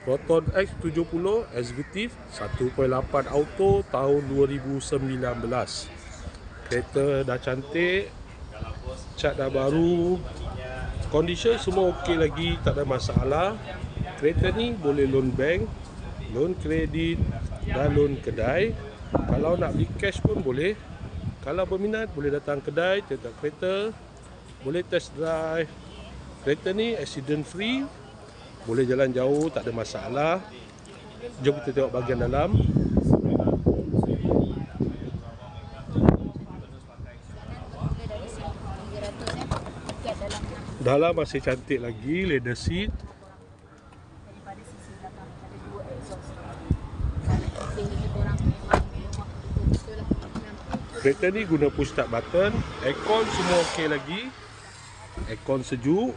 Proton X70 Executive 1.8 auto tahun 2019. Kereta dah cantik, cat dah baru, condition semua okey lagi, tak ada masalah. Kereta ni boleh loan bank, loan kredit dan loan kedai. Kalau nak beli cash pun boleh. Kalau berminat boleh datang kedai, tengok kereta, boleh test drive. Kereta ni accident free, boleh jalan jauh, tak ada masalah. Jom kita tengok bahagian dalam. Dalam masih cantik lagi, leather seat. Kereta ni guna push start button. Aircon semua okey lagi. Aircon sejuk.